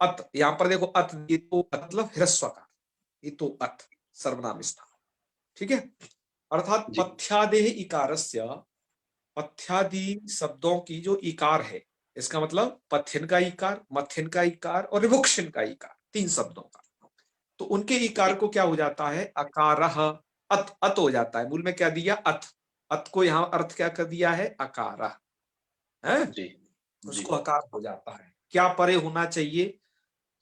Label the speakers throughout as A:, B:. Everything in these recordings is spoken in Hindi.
A: अत, यहां पर देखो अत, ये तो मतलब ह्रस्वकार, ये तो अत सर्वनाम स्थान, ठीक है। अर्थात
B: जी
A: पथ्यादेह इकारस्य, पथ्यादि शब्दों की जो इकार है, इसका मतलब पथ्यन का इकार, मथ्यन का इकार और विभुक्षिन का इकार, तीन शब्दों का। तो उनके इकार
B: जी
A: को क्या हो जाता है, अकारह, अत, अत हो जाता है। मूल में क्या दिया, अत, अत को यहां अर्थ क्या कर दिया है, अकारह है,
B: जी जी।
A: उसको अकार हो जाता है। क्या परे होना चाहिए,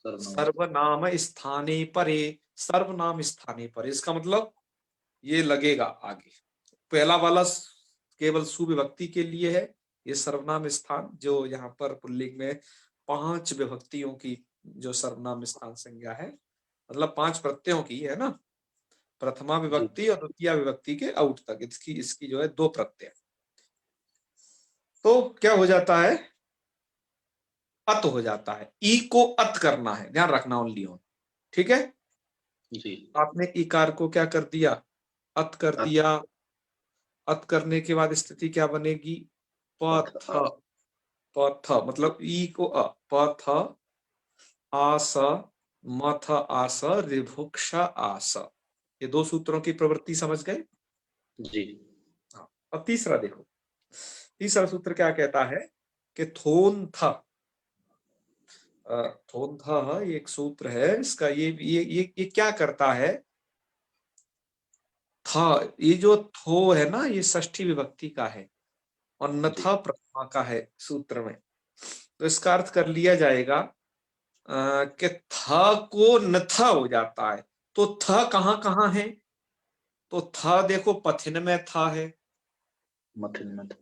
B: सर्वनाम स्थान।
A: सर्वनाम स्थाने परे, सर्वनाम स्थाने परे, इसका मतलब ये लगेगा आगे। पहला वाला केवल सुविभक्ति के लिए है, ये सर्वनाम स्थान जो यहाँ पर पुल्लिंग में 5 विभक्तियों की जो सर्वनाम स्थान संज्ञा है, मतलब 5 प्रत्ययों की है ना, प्रथमा
B: जी
A: विभक्ति और द्वितीय विभक्ति के आउट तक इसकी इसकी जो है 2 प्रत्यय। तो क्या हो जाता है, अत हो जाता है, ई को अत करना है, ध्यान रखना ओनली ऑन, ठीक है।
B: जी।
A: आपने इकार को क्या कर दिया, अत कर
B: अत
A: दिया। अत करने के बाद स्थिति क्या बनेगी,
B: पथ
A: पथ,
B: आ।
A: पथ मतलब ई को अ, पथ आस, मथ आस, ऋभुक्ष आस, ये 2 सूत्रों की प्रवृत्ति समझ गए।
B: जी
A: हाँ, अब तीसरा देखो, तीसरा सूत्र क्या कहता है कि थोन थ, थोन थ ये एक सूत्र है इसका, ये क्या करता है, था, ये जो थो है ना, ये षष्ठी विभक्ति का है और
B: जी
A: नथा प्रथमा का है सूत्र में। तो इसका अर्थ कर लिया जाएगा कि थ को नथा हो जाता है। तो थ कहाँ कहाँ है, तो थ देखो पथिन में था है,
B: मथिन में था।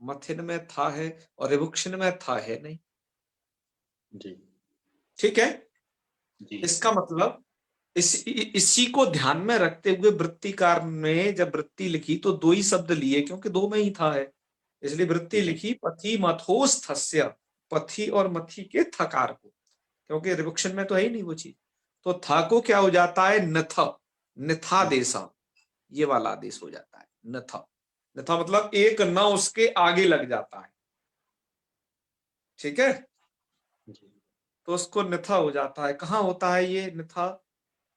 A: मथिन में था है, और रिभुक्षिन में था है नहीं,
B: जी
A: ठीक है।
B: जी
A: इसका मतलब इसी को ध्यान में रखते हुए वृत्तिकार ने जब वृत्ति लिखी तो 2 ही शब्द लिए, क्योंकि 2 में ही था है, इसलिए वृत्ति
B: जी
A: लिखी पथि मथोस्थस्य, पथि और मथि के थकार को, क्योंकि रिवक्शन में तो है ही नहीं वो चीज। तो था को क्या हो जाता है, नथ, निथादेशा, ये वाला आदेश हो जाता है नथ। नथ मतलब एक न उसके आगे लग जाता है, ठीक है।
B: जी
A: तो उसको निथा हो जाता है, कहाँ होता है ये निथा,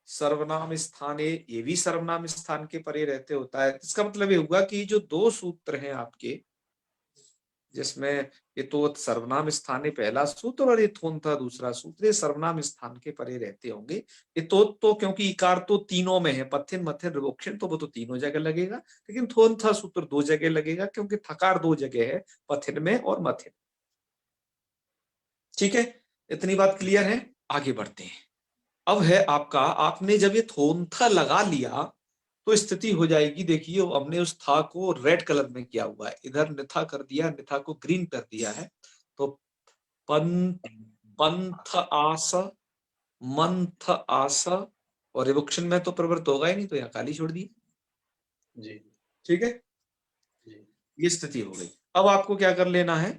A: सर्वनाम स्थान, ये भी सर्वनाम स्थान के परे रहते होता है। इसका मतलब ये हुआ कि जो 2 सूत्र हैं आपके, जिसमें ये तो सर्वनाम स्थान पहला सूत्र और ये थोन था दूसरा सूत्र, ये सर्वनाम स्थान के परे रहते होंगे। ये तो क्योंकि इकार तो तीनों में है, पथिन मथिन रिवोक्षण, तो वो तो तीनों जगह लगेगा, लेकिन थोन था सूत्र 2 जगह लगेगा, क्योंकि थकार 2 जगह है, पथिन में और मथिन, ठीक है। इतनी बात क्लियर है, आगे बढ़ते हैं। अब है आपका, आपने जब ये थोंथा लगा लिया तो स्थिति हो जाएगी, देखिए हमने उस था को रेड कलर में किया हुआ है, इधर निथा कर दिया, निथा को ग्रीन कर दिया है। तो पं पंथ आस, मंथ आस, और रिवक्शन में तो प्रवृत्त होगा ही नहीं, तो यहाँ काली छोड़ दी,
B: जी
A: ठीक है।
B: जी
A: ये स्थिति हो गई। अब आपको क्या कर लेना है,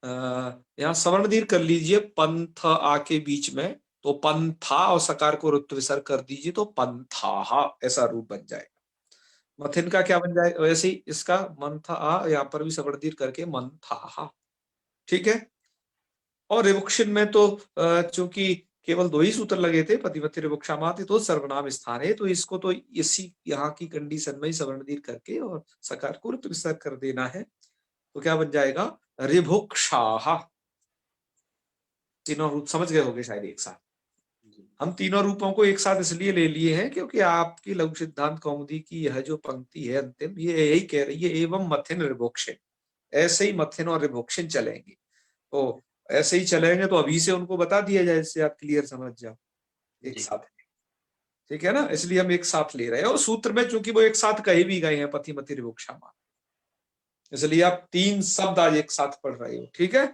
A: यहाँ सवर्ण दीर्घ कर लीजिए पंथ आ के बीच में, तो पंथा और सकार को रुत्व विसर्ग कर दीजिए, तो पंथाहा ऐसा रूप बन जाएगा। मथिन का क्या बन जाएगा, वैसे ही इसका मंथा आ, यहाँ पर भी सवर्ण दीर्घ करके मंथाहा, ठीक है। और रिवुक्षिन में तो चूंकि केवल 2 ही सूत्र लगे थे, पतिपति रिवुक्षामाति, तो सर्वनाम स्थान है, तो इसको तो इसी यहाँ की कंडीशन में ही सवर्ण दीर्घ करके और सकार को रुत्व विसर्ग कर देना है। तो क्या बन जाएगा, रिभुक्षाहा। तीनों रूप समझ गए होंगे शायद एक साथ।
B: जी
A: हम तीनों रूपों को एक साथ इसलिए ले लिए हैं क्योंकि आपकी लघु सिद्धांत कौमुदी की यह जो पंक्ति है अंतिम, ये यही कह रही है, एवं मथिन रिभोक्षिन, ऐसे ही मथिन और रिभोक्षिन चलेंगे। तो ऐसे ही चलेंगे तो अभी से उनको बता दिया जाए, इससे आप क्लियर समझ जाओ एक
B: जी
A: साथ, ठीक है ना। इसलिए हम एक साथ ले रहे हैं, और सूत्र में चूंकि वो एक साथ कहे भी गए हैं, पति मति रिभोक्षामा, इसलिए आप 3 शब्द आज एक साथ पढ़ रहे हो, ठीक है।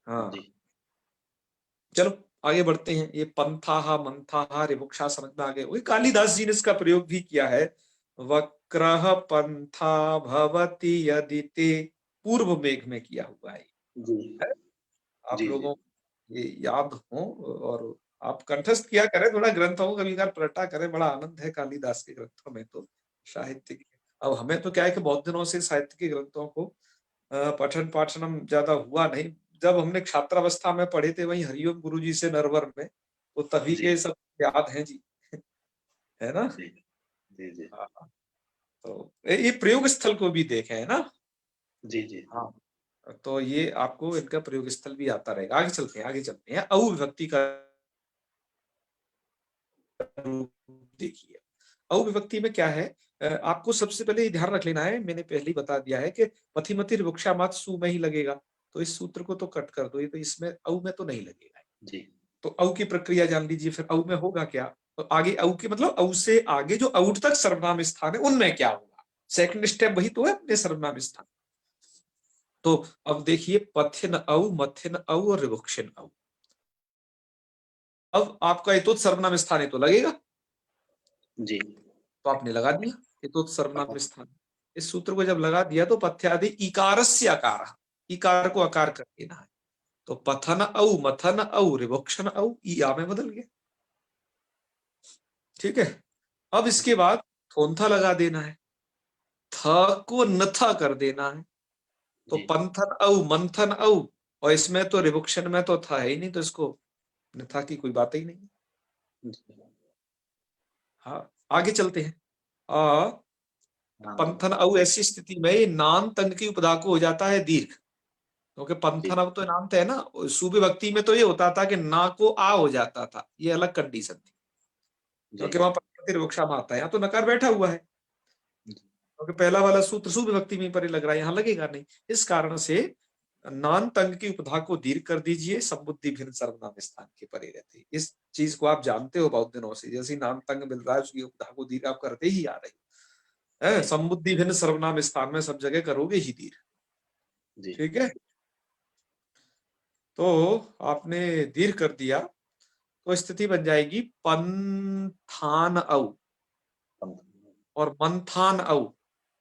A: हाँ,
B: जी
A: चलो आगे बढ़ते हैं। ये पंथाहा मंथाहा रिवुक्षा समझ में आ गए। वही कालिदास जी ने इसका प्रयोग भी किया है, वक्रह पंथा भवति यदि ते, पूर्व मेघ में किया हुआ है।
B: जी
A: आप
B: जी जी
A: लोगों को ये याद हो, और आप कंठस्थ किया करें, थोड़ा ग्रंथों को कभी पलटा करें, बड़ा आनंद है कालिदास के ग्रंथों में तो, साहित्य के। अब हमें तो क्या है कि बहुत दिनों से साहित्य के ग्रंथों को पठन पाठनम ज्यादा हुआ नहीं, जब हमने छात्रावस्था में पढ़े थे वही हरिओम गुरुजी से नरवर में, तो तभी
B: जी
A: के सब याद हैं जी। है ना?
B: जी जी जी
A: हाँ, तो ये प्रयोग स्थल को भी देखे है ना।
B: जी जी
A: हाँ, तो ये आपको इनका प्रयोग स्थल भी आता रहेगा। आगे चलते हैं, आगे चलते हैं। औ विभक्ति का रूप देखिए। औ विभक्ति में क्या है, आपको सबसे पहले ये ध्यान रख लेना है, मैंने पहले ही बता दिया है कि पथिमति वृक्षा मात सु में ही लगेगा, तो इस सूत्र को तो कट कर दो, ये तो इसमें औ में तो नहीं लगेगा।
B: जी
A: तो औ की प्रक्रिया जान लीजिए, फिर औ में होगा क्या, तो आगे औ के मतलब औ से आगे जो औट तक सर्वनाम स्थान है उनमें क्या होगा, सेकंड स्टेप वही तो है अपने सर्वनाम स्थान। तो अब देखिए पथिन औ, मथिन औ और रिवुक्षिन औ। अब आपका ये तो सर्वनाम स्थान है तो लगेगा,
B: जी
A: तो आपने लगा दिया ये तो सर्वनाम स्थान। इस सूत्र को जब लगा दिया तो पथ्यादि इकारस्य अकार, इकार को आकार कर देना है, तो पथन औ, मथन औ, रिवुक्षन औ, ई आ में बदल गया। ठीक है, अब इसके बाद थोंथा लगा देना है, थ को नथा कर देना है, तो
B: जी
A: पंथन औ, मंथन औ, और इसमें तो रिवुक्षन में तो था ही नहीं, तो इसको नथा की कोई बात ही नहीं। हाँ, आगे चलते हैं।
B: हाँ
A: पंथन औ ऐसी स्थिति में ये नान तंग की उपधा को हो जाता है दीर्घ, क्योंकि
B: जी
A: पंथन अब तो नाम है ना, सुविभक्ति में तो ये होता था कि ना को आ हो जाता था, ये अलग कंडीशन थी,
B: जी
A: क्योंकि वहां पर विवक्षा में आता है, यहाँ तो नकार बैठा हुआ है, क्योंकि पहला वाला सूत्र सुविभक्ति में पर लग रहा है, यहाँ लगेगा नहीं। इस कारण से नान तंग की उपधा को दीर्घ कर दीजिए, समुद्धि भिन्न सर्वनाम स्थान के परे रहते हैं। इस चीज को आप जानते हो बहुत दिनों से, जैसे नान तंग मिल रहा है उसकी उपधा को दीर्घ आप करते ही आ रहे हैं,
B: जी
A: समुद्धि भिन्न सर्वनाम स्थान में सब जगह करोगे ही दीर्घ।
B: जी
A: ठीक है, तो आपने दीर्घ कर दिया, तो स्थिति बन जाएगी पंथान औ और मंथान औ,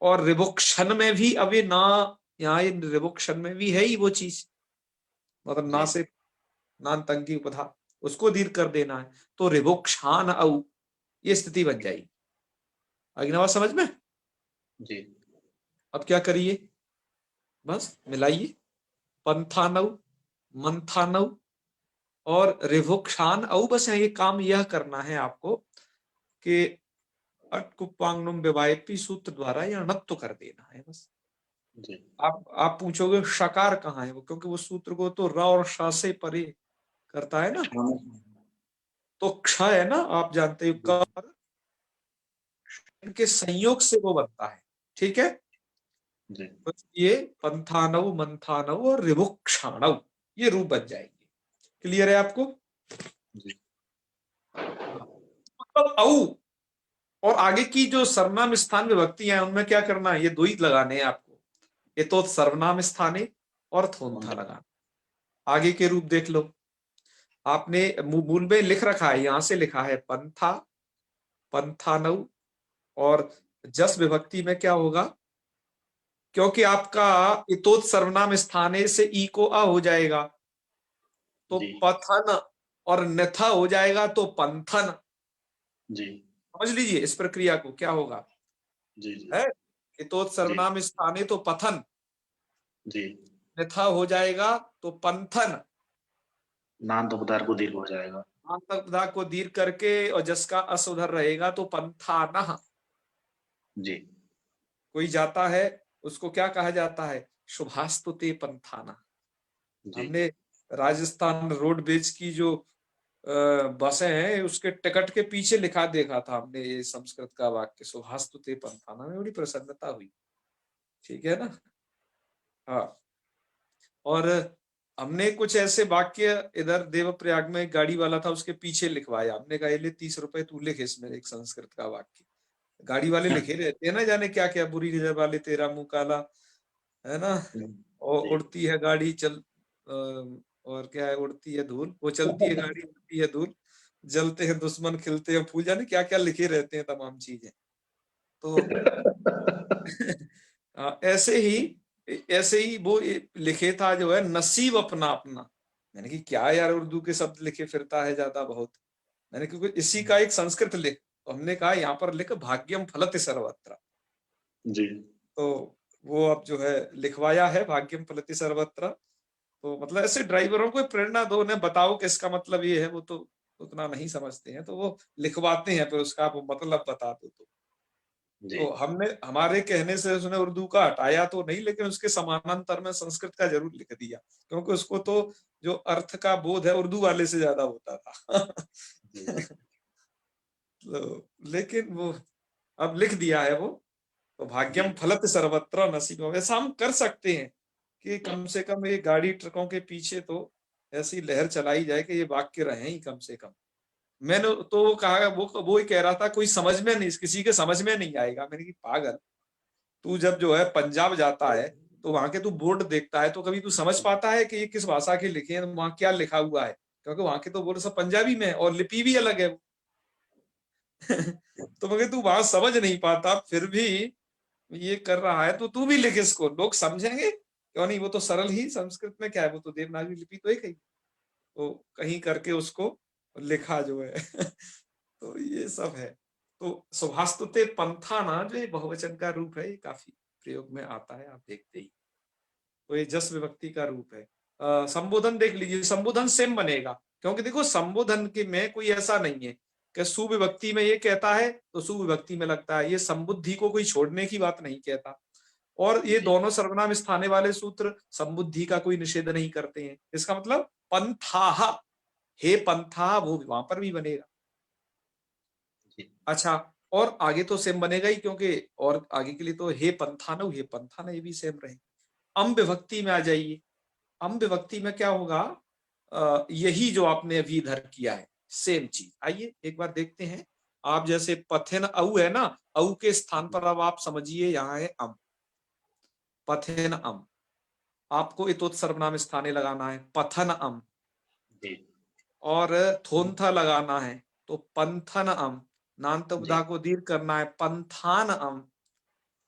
A: और रिवुक्षन में भी अभी ना, यहाँ रिवुक्षन में भी है ही वो चीज, मतलब ना
B: जी
A: से नान तंगी उपधा, उसको दीर्घ कर देना है, तो रिवुक्षान औ, ये स्थिति बन जाएगी। आगे नवा समझ में।
B: जी
A: अब क्या करिए, बस मिलाइए, पंथानौ, मंथानौ और रिवुक्षान औ, बस ये काम यह करना है आपको कि अटकुपांगनुम विवायपी सूत्र द्वारा यह णत्व कर देना है बस।
B: जी
A: आप पूछोगे शकार कहाँ है वो, क्योंकि वो सूत्र को तो र और श से परे करता है ना, तो क्ष है ना, आप जानते हो
B: जी
A: क, इनके संयोग से वो बनता है। ठीक है,
B: जी
A: तो ये पंथानव, मंथानव और रिवुक्षाणव, ये रूप बन जाएंगे। क्लियर है आपको?
B: जी
A: मतलब औ और आगे की जो सर्वनाम स्थान विभक्तियां हैं उनमें क्या करना है, ये दो ही लगाने हैं आपको, ये तो सर्वनाम स्थाने और थोंथा लगाना। आगे के रूप देख लो, आपने मूल में लिख रखा है, यहां से लिखा है पंथा, पंथानव, और जस विभक्ति में क्या होगा, क्योंकि आपका इतोत सर्वनाम स्थाने से ई को आ हो जाएगा, तो
B: जी
A: पथन, और नथा हो जाएगा तो पंथन।
B: जी
A: समझ लीजिए इस प्रक्रिया को, क्या होगा
B: जी जी
A: है, इतोत
B: जी
A: सर्वनाम स्थाने तो पथन,
B: जी
A: नथा हो जाएगा तो पंथन,
B: नान तो पदार्थ को दीर्घ हो जाएगा।
A: आंतरधा को दीर्घ करके और जस का अस उधर रहेगा तो पंथानः।
B: जी
A: कोई जाता है उसको क्या कहा जाता है, शुभास्तुते पंथाना।
B: जी
A: हमने राजस्थान रोडवेज की जो बसें हैं उसके टिकट के पीछे लिखा देखा था हमने, ये संस्कृत का वाक्य शुभास्तुते पंथाना, में बड़ी प्रसन्नता हुई। ठीक है ना। हाँ, और हमने कुछ ऐसे वाक्य इधर देवप्रयाग में एक गाड़ी वाला था उसके पीछे लिखवाया, हमने कहा ये ले 30 रुपए तू लिख इसमें एक संस्कृत का वाक्य। गाड़ी वाले लिखे रहते हैं ना, जाने क्या क्या, बुरी नजर वाले तेरा मुंह काला, है ना, और
B: जी
A: उड़ती है गाड़ी चल, और क्या है, उड़ती है धूल, वो चलती है गाड़ी उड़ती है धूल, जलते हैं दुश्मन खिलते हैं फूल, जाने क्या क्या लिखे रहते हैं तमाम चीजें। तो ऐसे ही वो लिखे था जो है नसीब अपना अपना। मैंने कि क्या यार उर्दू के शब्द लिखे फिरता है ज्यादा बहुत, मैंने क्योंकि इसी का एक संस्कृत लिख, तो हमने कहा यहाँ पर लिख भाग्यम फलति सर्वत्र,
B: जी
A: तो वो अब जो है लिखवाया है भाग्यम फलति सर्वत्र। तो मतलब ऐसे ड्राइवरों को प्रेरणा दो, उन्हें बताओ कि इसका मतलब ये है, वो तो उतना नहीं समझते हैं, तो वो लिखवाते हैं, फिर उसका आप मतलब बता दो
B: जी,
A: तो हमने हमारे कहने से उसने उर्दू का हटाया तो नहीं, लेकिन उसके समानांतर में संस्कृत का जरूर लिख दिया, क्योंकि उसको तो जो अर्थ का बोध है उर्दू वाले से ज्यादा होता था।
B: जी, जी,
A: तो लेकिन वो अब लिख दिया है वो, तो
B: जी,
A: भाग्यम फलत सर्वत्र नसीबम, ऐसा हम कर सकते हैं कि कम से कम ये गाड़ी ट्रकों के पीछे तो ऐसी लहर चलाई जाए कि ये वाक्य रहे ही कम से कम। मैंने तो वो कहा, वो ही कह रहा था कोई समझ में नहीं, किसी के समझ में नहीं आएगा। मैंने कि पागल, तू जब जो है पंजाब जाता है तो वहां के तू बोर्ड देखता है, तो कभी तू समझ पाता है कि ये किस भाषा के लिखे हैं, वहां क्या लिखा हुआ है, क्योंकि वहां के तो बोर्ड सब पंजाबी में है और लिपि भी अलग है। तो मगर तू वहां समझ नहीं पाता, फिर भी ये कर रहा है, तो तू भी लिख इसको, लोग समझेंगे क्यों नहीं, वो तो सरल ही, संस्कृत में क्या है, वो तो देवनागरी लिपि तो एक ही, तो कहीं करके उसको लिखा जो है। तो ये सब है। तो सुभास्तुते पंथाना जो ये बहुवचन का रूप है, ये काफी प्रयोग में आता है, आप देखते ही। तो ये जस विभक्ति का रूप है। संबोधन देख लीजिए, संबोधन सेम बनेगा, क्योंकि देखो संबोधन के में कोई ऐसा नहीं है कि सुविभक्ति में ये कहता है तो सुविभक्ति में लगता है, ये संबुद्धि को कोई छोड़ने की बात नहीं कहता। और ये
B: जी,
A: दोनों सर्वनाम स्थाने वाले सूत्र संबुद्धि का कोई निषेध नहीं करते हैं। इसका मतलब पंथाह, हे पंथा, वो वहां पर भी बनेगा।
B: जी,
A: अच्छा, और आगे तो सेम बनेगा ही, क्योंकि और आगे के लिए तो हे पंथानव, हे पंथाना, ये भी सेम रहे। अम विभक्ति में आ जाइए। अम विभक्ति में क्या होगा, यही जो आपने अभी इधर किया है, सेम चीज। आइए एक बार देखते हैं। आप जैसे पथेन औ है ना, औ के स्थान पर अब आप समझिए यहाँ है अम, पथेन अम। आपको इतोत सर्वनाम स्थाने लगाना है, पथन अम।
B: जी,
A: और थोन्था लगाना है, तो पंथन अम। नान्त
B: जी,
A: उपधा को दीर्घ करना है, पंथान अम।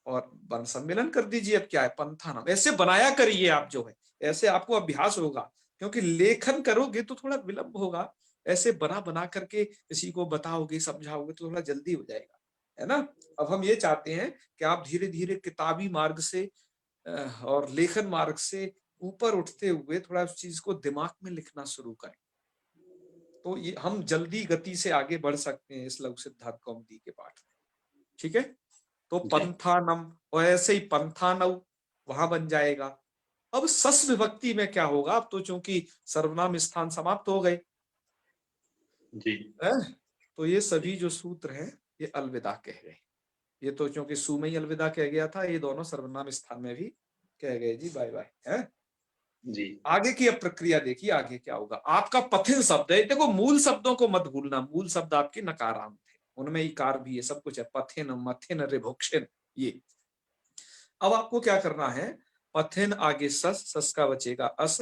A: और वर्ण सम्मेलन कर दीजिए, अब क्या है, पंथानम। ऐसे बनाया करिए आप जो है, ऐसे आपको अभ्यास होगा, क्योंकि लेखन करोगे तो थोड़ा विलंब होगा। ऐसे बना बना करके किसी को बताओगे, समझाओगे, तो थोड़ा जल्दी हो जाएगा, है ना। अब हम ये चाहते हैं कि आप धीरे धीरे किताबी मार्ग से और लेखन मार्ग से ऊपर उठते हुए थोड़ा उस चीज को दिमाग में लिखना शुरू करें, तो ये हम जल्दी गति से आगे बढ़ सकते हैं इस लघु सिद्धांत कौमुदी के पाठ में। ठीक है, तो
B: जी,
A: पंथानम, और ऐसे ही पंथानव वहां बन जाएगा। अब सस विभक्ति में क्या होगा, अब तो चूंकि सर्वनाम स्थान समाप्त हो गए
B: जी,
A: हैं, तो ये सभी जो सूत्र हैं ये अलविदा कह गए। ये तो चूंकि सु में ही अलविदा कह गया था, ये दोनों सर्वनाम स्थान में भी कह गए जी बाय बाय है।
B: जी,
A: आगे की अब प्रक्रिया देखिए, आगे क्या होगा। आपका पथिन शब्द है, देखो मूल शब्दों को मत भूलना, मूल शब्द आपके नकारांत है, उनमें इकार भी है, सब कुछ है, पथिन मथिन रिभुक्षिन ये। अब आपको क्या करना है, पथिन आगे सस, सस का बचेगा अस,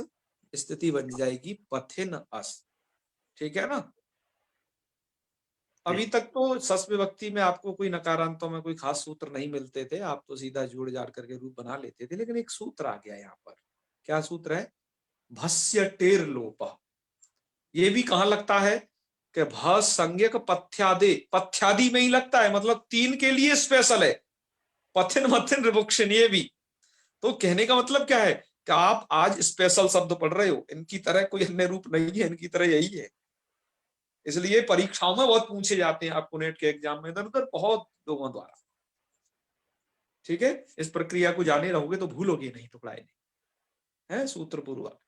A: स्थिति बन जाएगी पथिन अस। ठीक है ना।
B: जी,
A: अभी तक तो सस विभक्ति में आपको कोई नकारांतों में कोई खास सूत्र नहीं मिलते थे, आप तो सीधा जोड़ जाड़ करके रूप बना लेते थे, लेकिन एक सूत्र आ गया यहाँ पर। क्या सूत्र है, भस्य टेर लोप। ये भी कहां लगता है कि भ संज्ञक पथ्यादे, पथ्यादि में ही लगता है, मतलब तीन के लिए स्पेशल है, पथिन मथिन रिभुक्षिन ये भी। तो कहने का मतलब क्या है कि आप आज स्पेशल शब्द पढ़ रहे हो, इनकी तरह कोई अन्य रूप नहीं है, इनकी तरह यही है। इसलिए परीक्षाओं में बहुत पूछे जाते हैं आपको, नेट के एग्जाम में इधर उधर बहुत लोगों द्वारा। ठीक है, इस प्रक्रिया को जाने रहोगे तो भूलोगे नहीं, टुकड़ाए नहीं है सूत्र पूर्वक।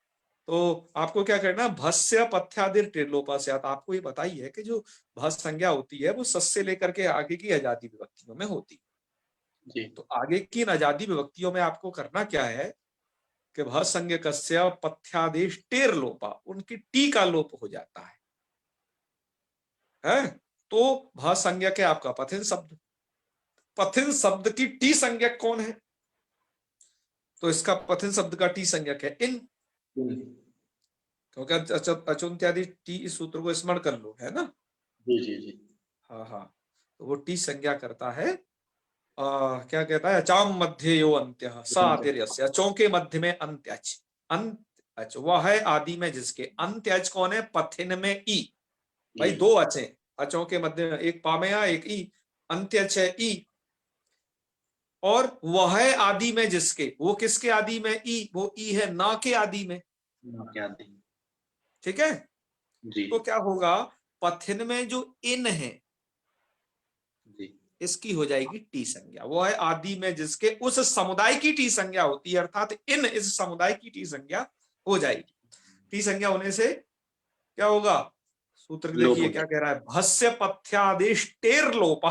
A: तो आपको क्या करना, भस्य पथ्यादिर टिर्लोपास्यात, आपको ये बताई है कि जो भस संज्ञा होती है वो सस से लेकर के आगे की अजादी विभक्तियों में होती है।
B: जी,
A: तो आगे की इन अजादी विभक्तियों में आपको करना क्या है कि भ संज्ञकस्य पथ्यादेश टेर लोपा, उनकी टी का लोप हो जाता है। तो भ संज्ञक है आपका पथिन शब्द, पथिन शब्द की टी संज्ञक कौन है, तो इसका पथिन शब्द का टी संज्ञक है इन, क्योंकि अचुंत्यादि टी, इस सूत्र को स्मरण कर लो, है ना।
B: जी, जी, जी,
A: हाँ हाँ, तो वो टी संज्ञा करता है। क्या कहता है, अचाम मध्य यो अंत्य सातिर्यस्य, अचों के मध्य में अंत्यच, अंत्यच वह है आदि में जिसके, अंत्यच कौन है, पथिन में ई, भाई
B: जी,
A: दो अचे, अचों के मध्य में, एक पामया एक ई, अंत्यच है ई। और वह है आदि में जिसके, वो किसके आदि में, ई, वो ई है ना के आदि में।
B: नाक्यादि।
A: ठीक है।
B: जी
A: तो क्या होगा, पथिन में जो इन है
B: जी
A: इसकी हो जाएगी टी संज्ञा। वो है आदि में जिसके उस समुदाय की टी संज्ञा होती है, अर्थात इन इस समुदाय की टी संज्ञा हो जाएगी। टी संज्ञा होने से क्या होगा, सूत्र
B: लोप
A: देखिए
B: हो
A: क्या
B: जाए।
A: कह रहा है, भस्य पथ्यादेश टेर लोप।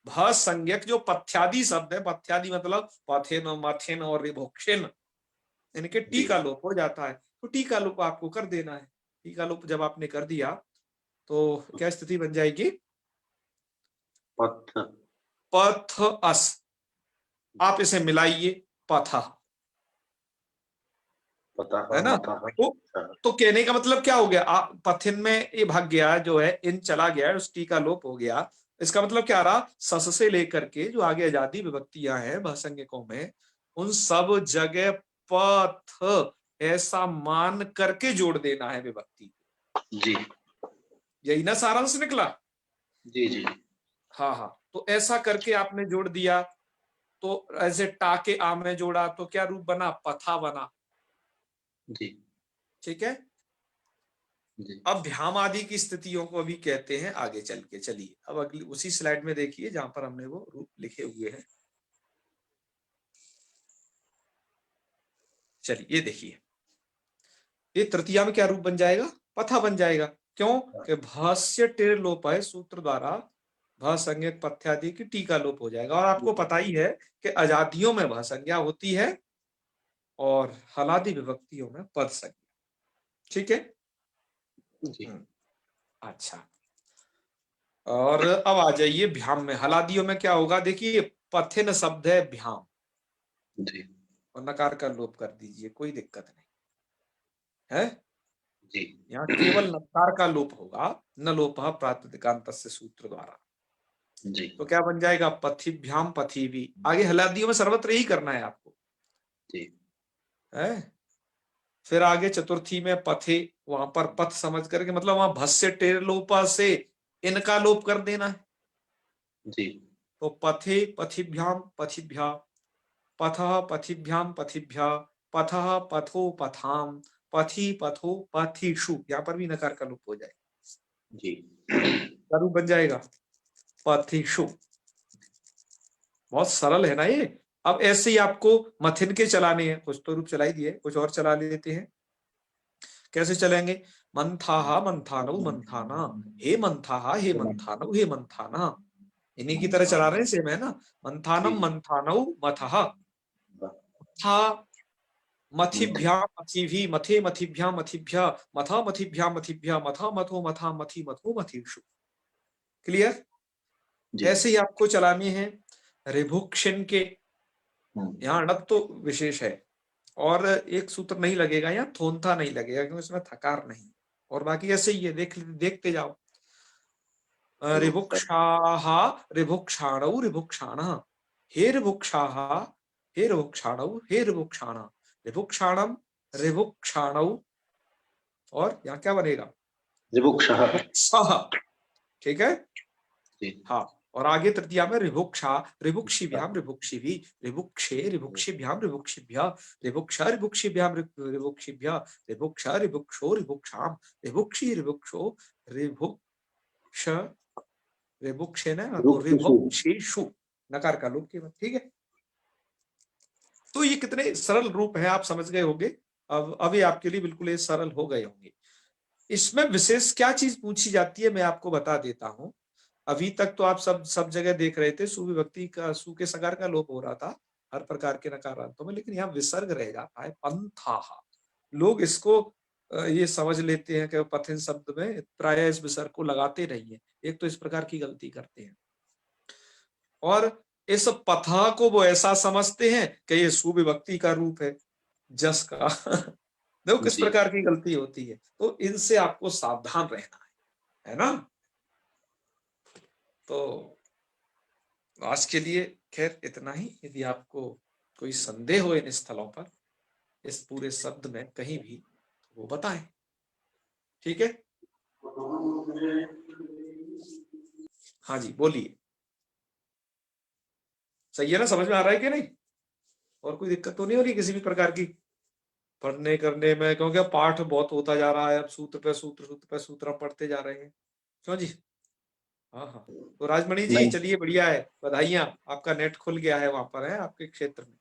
A: भ संज्ञक जो पथ्यादि शब्द है, पथ्यादि मतलब पथेन मथेन और रिभोक्षेन, इनके टी
B: जी
A: का लोप हो जाता है। तो टी का लोप आपको कर देना है। टी का लोप जब आपने कर दिया तो क्या स्थिति बन जाएगी,
B: पथ।
A: पथ अस। आप इसे मिलाइए, पथा,
B: पता
A: है ना।
B: मता।
A: तो कहने का मतलब क्या हो गया, पथिन में ये भाग गया जो है, इन चला गया, उस टी का लोप हो गया। इसका मतलब क्या रहा, सस से लेकर के जो आगे आजादी विभक्तियां हैं बहुसंज्ञकों में, उन सब जगह पथ ऐसा मान करके जोड़ देना है विभक्ति।
B: जी
A: यही ना सारांश निकला।
B: जी जी
A: हाँ हाँ, तो ऐसा करके आपने जोड़ दिया। तो ऐसे टा के आ में जोड़ा तो क्या रूप बना, पथा बना।
B: जी
A: ठीक है।
B: जी
A: अब भ्याम आदि की स्थितियों को अभी कहते हैं आगे चल के। चलिए अब अगली उसी स्लाइड में देखिए जहां पर हमने वो रूप लिखे हुए हैं। चलिए ये देखिए, ये तृतीया में क्या रूप बन जाएगा, पथा बन जाएगा। क्यों कि भाष्य टेर लोप है, सूत्र द्वारा भ संज्ञक पथ्यादि की टीका लोप हो जाएगा। और आपको पता ही है कि अजादियों में भ संज्ञा होती है और हलादि विभक्तियों में पद संज्ञा। ठीक है।
B: जी
A: अच्छा, और अब आ जाइए भ्याम में। हलादियों में क्या होगा, देखिए पथिन शब्द है भ्याम,
B: जी
A: और नकार का लोप कर दीजिए, कोई दिक्कत नहीं है।
B: जी
A: यहाँ केवल नकार का लोप होगा, न लोप प्रातिपदिकांत से सूत्र द्वारा।
B: जी
A: तो क्या बन जाएगा, पथिभ्याम पथिवी। आगे हलादियों में सर्वत्र यही करना है आपको,
B: जी
A: है। फिर आगे चतुर्थी में पथे, वहां पर पथ समझ करके, मतलब वहां भस्य टेर लोपा से इनका लोप कर देना है।
B: जी
A: तो पथे पथिभ्याम पथिभ्या, पथः पथिभ्याम पथिभ्या, पथः पथो पथाम, पथि पथो पथिषु। यहाँ पर भी नकार का लोप हो जाए,
B: जी
A: क्या रूप बन जाएगा, पथिषु। बहुत सरल है ना ये। अब ऐसे ही आपको मथिन के चलाने हैं, कुछ तो रूप चला ही दिए, कुछ और चला लेते हैं। कैसे चलेंगे, मंथाहा मंथानौ मंथाना, हे मंथाहा हे मंथानौ हे मंथाना। इन्हीं की तरह चला रहे हैं, सेम है ना।
B: जी
A: मंथानम
B: जी
A: मंथानौ मथः, था मथिभ्या मथिभि, मथे मथिभ्या मथिभ्या, मथा मथिभ्या मथिभ्या, मथा मथो मथा मथि मथो मथीषु। क्लियर।
B: जी
A: ऐसे ही आपको चलाने हैं ऋभुक्षिन के।
B: हम्म,
A: यहाँ णक तो विशेष है, और एक सूत्र नहीं लगेगा, यहाँ थोनथा नहीं लगेगा क्योंकि इसमें थकार नहीं। और बाकी ऐसे ही है, देखते जाओ। ऋभुक्षाः ऋभुक्षाणौ ऋभुक्षाणः, हे ऋभुक्षाः हे ऋभुक्षाणौ हे ऋभुक्षाणः, ऋभुक्षाणम ऋभुक्षाणौ। और यहाँ क्या बनेगा,
B: ऋभुक्षः।
A: ऋभुक्षः। ठीक है।
B: जी
A: हाँ, और आगे तृतीया में ऋभुक्षा ऋभुक्षिभ्याम ऋभुक्षिभि, ऋभुक्षे ऋभुक्षिभ्याम ऋभुक्षिभ्य, ऋभुक्ष ऋभुक्षिभ्याम ऋभुक्षिभ्य, ऋभुक्ष ऋभुक्षो ऋभुक्षाम, ऋभुक्षि ऋभुक्षो ऋभुक्ष, ऋभुक्षे ना तो
B: ऋक्षुषु।
A: ऋभुक्षेषु, नकार का लोप केवल। ठीक है। तो ये कितने सरल रूप हैं, आप समझ गए होंगे। अब अभी आपके लिए बिल्कुल ये सरल हो गए होंगे। इसमें विशेष क्या चीज पूछी जाती है मैं आपको बता देता हूं। अभी तक तो आप सब जगह देख रहे थे सुविभक्ति का, सु के सकार का लोप हो रहा था हर प्रकार के नकारांतों में, लेकिन यहाँ विसर्ग रह जाता है पंथाहा। लोग इसको ये समझ लेते हैं कि पथिन शब्द में प्राय इस विसर्ग को लगाते नहीं है। एक तो इस प्रकार की गलती करते हैं, और इस पथा को वो ऐसा समझते हैं कि ये सुविभक्ति का रूप है, जस का। देखो किस
B: जी
A: प्रकार की गलती होती है। तो इनसे आपको सावधान रहना है ना। तो आज के लिए खैर इतना ही। यदि आपको कोई संदेह हो इन स्थलों पर, इस पूरे शब्द में कहीं भी, तो वो बताएं। ठीक है। हाँ जी बोलिए, सही है ना, समझ में आ रहा है कि नहीं, और कोई दिक्कत तो नहीं हो रही किसी भी प्रकार की। पढ़ने करने में, क्योंकि अब पाठ बहुत होता जा रहा है, अब सूत्र पे सूत्र, सूत्र पे सूत्र हम पढ़ते जा रहे हैं। क्यों जी? हाँ हाँ। तो राजमणि जी
B: नहीं
A: चलिए, बढ़िया है, बधाइयाँ, आपका नेट खुल गया है वहां पर, है आपके क्षेत्र में।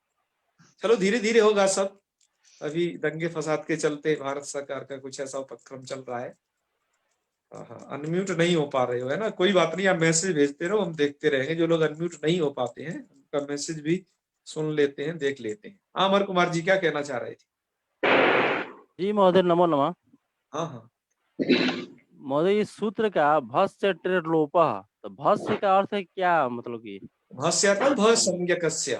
A: चलो धीरे धीरे होगा सब, अभी दंगे फसाद के चलते भारत सरकार का कुछ ऐसा उपक्रम चल रहा है। हाँ हाँ, अनम्यूट नहीं हो पा रहे हो, है ना, कोई बात नहीं, आप मैसेज भेजते रहो, हम देखते रहेंगे। जो लोग अनम्यूट नहीं हो पाते हैं उनका मैसेज भी सुन लेते हैं, देख लेते हैं। हाँ, अमर कुमार जी क्या कहना चाह रहे थे?
C: जी महोदय, नमो नमः।
A: हाँ हाँ।
C: महोदय, इस सूत्र का भस्य टेरलोपः, तो भस्य का अर्थ है क्या, मतलब कि
A: भाष्य का भसंज्ञकस्य।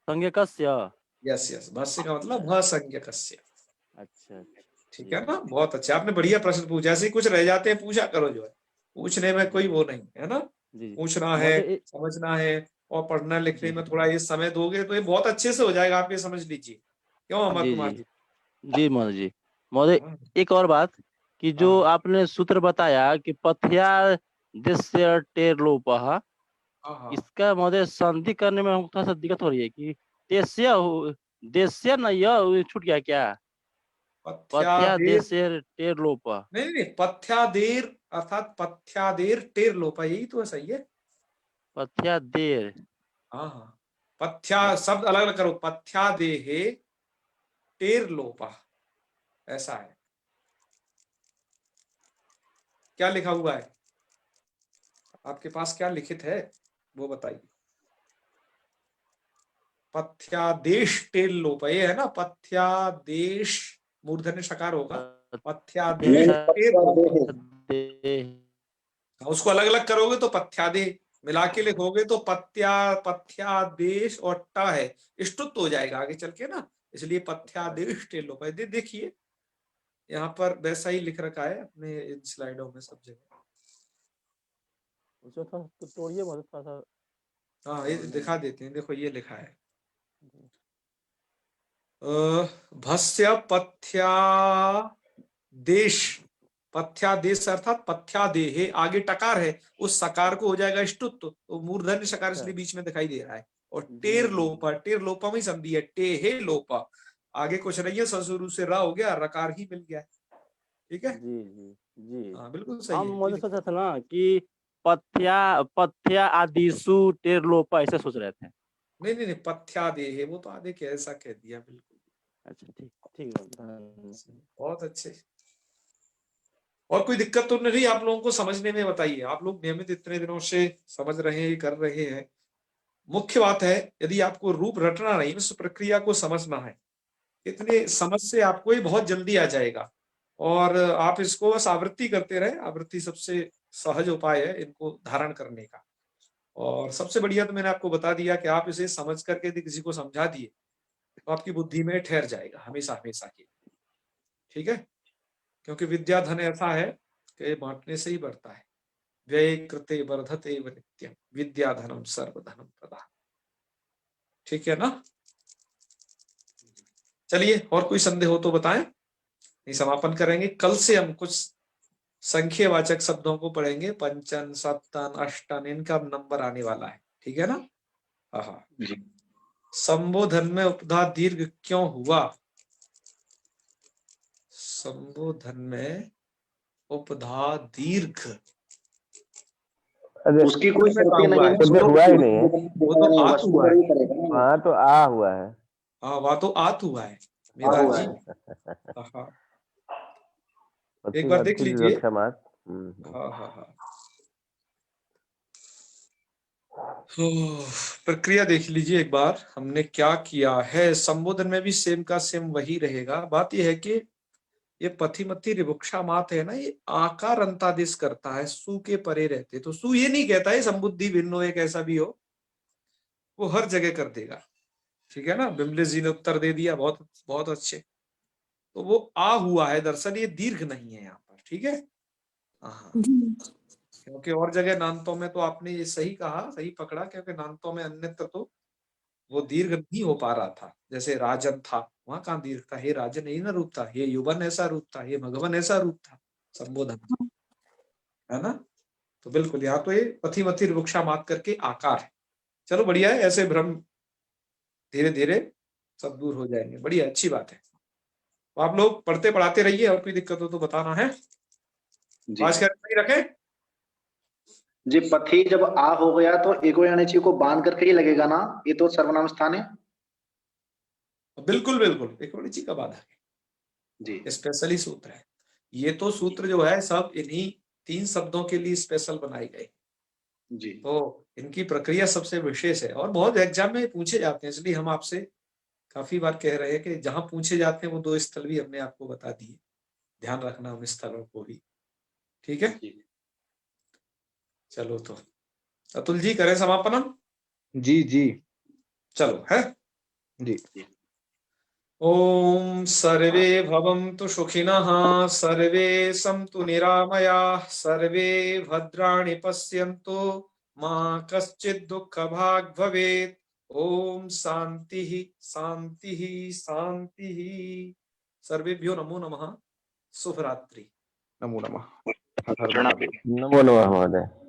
C: संज्ञकस्य।
A: यस यस, भाष्य का मतलब भसंज्ञकस्य।
C: अच्छा अच्छा,
A: ठीक है ना, बहुत अच्छा, आपने बढ़िया प्रश्न पूछा। ऐसे ही कुछ रह जाते हैं पूछा करो, जो है पूछने में कोई वो नहीं है ना,
C: जी
A: पूछना है,
C: महोदय।
A: समझना है, और पढ़ना लिखने
C: जी
A: में थोड़ा ये समय दोगे तो ये बहुत अच्छे से हो जाएगा, आप ये समझ लीजिए। क्यों अमर
C: जी
A: कुमार
C: जी
A: जी?
C: जी महोदय जी। महोदय,
A: हाँ
C: एक और बात, कि जो
A: हाँ
C: आपने सूत्र बताया कि पथ्या दस्य टेरलोपः,
A: हाँ हाँ।
C: इसका महोदय संधि करने में हमको थोड़ा सा दिक्कत हो रही है कि देस्य न, यह छूट गया क्या? पथ्या
A: पथ्यादेर,
C: देस्य टेरलोपः।
A: नहीं नहीं नहीं, पथ्यादेर अर्थात पथ्यादेर टेर लोपा, यही तो सही है।
C: पथ्या देर।
A: हाँ हाँ, पथ्या शब्द अलग अलग करो, पथ्यादेहे टेर लोपा, ऐसा है। क्या लिखा हुआ है आपके पास, क्या लिखित है वो बताइए। पथ्यादेश टेर लोपा, ये है ना, पथ्यादेश मूर्धन्य शकार होगा, पथ्यादेश
B: नहीं,
A: टेर लोपा।
C: दे।
A: उसको अलग अलग करोगे तो पथ्यादे, मिला के लिखोगे तो पथ्यादेश और टा है, इष्टुत हो जाएगा आगे चल के ना, इसलिए पथ्यादेश टेर लोपा। देखिए यहाँ पर वैसा ही लिख रखा है अपने इन स्लाइडों में सब जगह।
C: उसमें थोड़ा तो तोड़िए मदद, थोड़ा सा।
A: हाँ ये दिखा देते हैं, देखो ये लिखा है,
C: जी।
A: भस्य पथ्यादेश, पथ्यादेश अर्थात पथ्यादेहे, आगे टकार है, उस सकार को हो जाएगा इष्टुत, तो मूर्धन्य शकार
C: अच्छा।
A: इसलिए बीच में दिखाई दे रहा है। और
C: जी
A: टेर
C: जी
A: लोपा, टेर लोपा में संधि है, टेहे लोपा, आगे कुछ नहीं है, ससुरु से रा हो गया, रकार ही मिल गया। ठीक है,
C: जी जी जी।
A: हाँ बिल्कुल सही
C: हम
A: है, कोई
C: मुझे सोच
A: दिक्कत
C: रहे थे ना कि पथ्या पथ्या आदिशु टेरलोपा ऐसे सोच रहे थे।
A: नहीं नहीं नहीं, पथ्यादेहे वो तो आधे के ऐसा कह दिया, बिल्कुल
C: अच्छा, ठीक ठीक है, धन्यवाद।
A: बहुत अच्छे। और कोई दिक्कत तो नहीं आप लोगों को समझने में? बताइए, आप लोग नियमित इतने दिनों से समझ रहे हैं, कर रहे हैं। मुख्य बात है, यदि आपको रूप रटना नहीं, उस प्रक्रिया को समझना है, इतने समझ से आपको ये बहुत जल्दी आ जाएगा। और आप इसको बस आवृत्ति करते रहे, आवृत्ति सबसे सहज उपाय है इनको धारण करने का। और सबसे बढ़िया तो मैंने आपको बता दिया कि आप इसे समझ करके यदि किसी को समझा दिए तो आपकी बुद्धि में ठहर जाएगा हमेशा हमेशा के लिए। ठीक है, क्योंकि विद्या धन ऐसा है कि बांटने से ही बढ़ता है। व्यय कृते वर्धते व नित्यम, विद्या धनम सर्वधनम प्रदान। ठीक है ना? चलिए, और कोई संदेह हो तो बताएं, नहीं समापन करेंगे। कल से हम कुछ संख्यावाचक शब्दों को पढ़ेंगे, पंचन सप्तन अष्टन, इनका नंबर आने वाला है। ठीक है ना? हाँ,
B: जी
A: संबोधन में उपधा दीर्घ क्यों हुआ? संबोधन में उपधा दीर्घ
B: उसकी कोई
A: में कहा
B: शर्तें
A: हुआ
B: नहीं
A: है,
B: है,
D: कुछ हुआ ही नहीं है।
A: वो तो आत हुआ है।
D: वहाँ तो आ हुआ है।
A: हाँ वहां तो आत हुआ है मेधाल
B: हुआ
A: जी।
B: है।
A: हाँ, एक
D: पति
A: बार देख
D: मत्ति
A: लीजिए।
D: विवक्षमात्।
A: हाँ हाँ हाँ, तो प्रक्रिया देख लीजिए एक बार, हमने क्या किया है। संबोधन में भी सेम का सेम वही रहेगा। बात यह है कि ये पथिमति विवक्षा मात है ना, ये आकार अंतादेश करता है, सु के परे रहते, तो सु ये नहीं कहता है संबुद्धि भिन्न हो, एक ऐसा भी हो, वो हर जगह कर देगा। ठीक है ना, बिमलेश जी ने उत्तर दे दिया, बहुत बहुत अच्छे। तो वो आ हुआ है, दरअसल ये दीर्घ नहीं है यहाँ पर। ठीक है, हाँ, क्योंकि और जगह नान्तों में तो आपने ये सही कहा, सही पकड़ा, क्योंकि नान्तों में अन्यत्र तो वो दीर्घ नहीं हो पा रहा था। जैसे राजन था, वहां कहाँ दीर्घ था, हे राजन यही ना रूप था, हे युवन ऐसा रूप था, हे भगवान ऐसा रूप था संबोधन, है ना? तो बिल्कुल यहाँ तो ये पथि मथि वृक्षा मात करके आकार है। चलो बढ़िया है, ऐसे भ्रम धीरे धीरे सब दूर हो जाएंगे। बढ़िया, अच्छी बात है। तो आप लोग पढ़ते पढ़ाते रहिए, और कोई दिक्कत हो तो बताना है।
B: जी
A: आज क्या रखें?
B: जी, पथी जब आ हो गया तो एको यानी को बांध करके ही लगेगा ना, ये तो सर्वनाम स्थान है।
A: बिल्कुल बिल्कुल, एक बड़ी चीज का बात है
B: जी
A: स्पेशली सूत्र है। ये तो सूत्र जो है सब इन्हीं 3 शब्दों के लिए स्पेशल बनाई गई।
B: जी
A: तो इनकी प्रक्रिया सबसे विशेष है और बहुत एग्जाम में पूछे जाते हैं, इसलिए हम आपसे काफी बार कह रहे हैं कि जहां पूछे जाते हैं वो 2 स्थल भी हमने आपको बता दिए, ध्यान रखना उन स्थलों को भी। ठीक है,
B: जी
A: चलो तो अतुल जी करें समापन।
E: जी जी
A: चलो है
E: जी।
A: ओम सर्वे भवन्तु सुखिनः, सर्वे सन्तु निरामयाः, सर्वे भद्राणि पश्यन्तु, मा कश्चित् दुःखभाग् भवेत्। ओम शांति शांति शांति। सर्वेभ्यो नमो नमः। शुभ रात्रि।
E: नमो नमः। हर हर महादेव।
D: नमो नमः महोदय।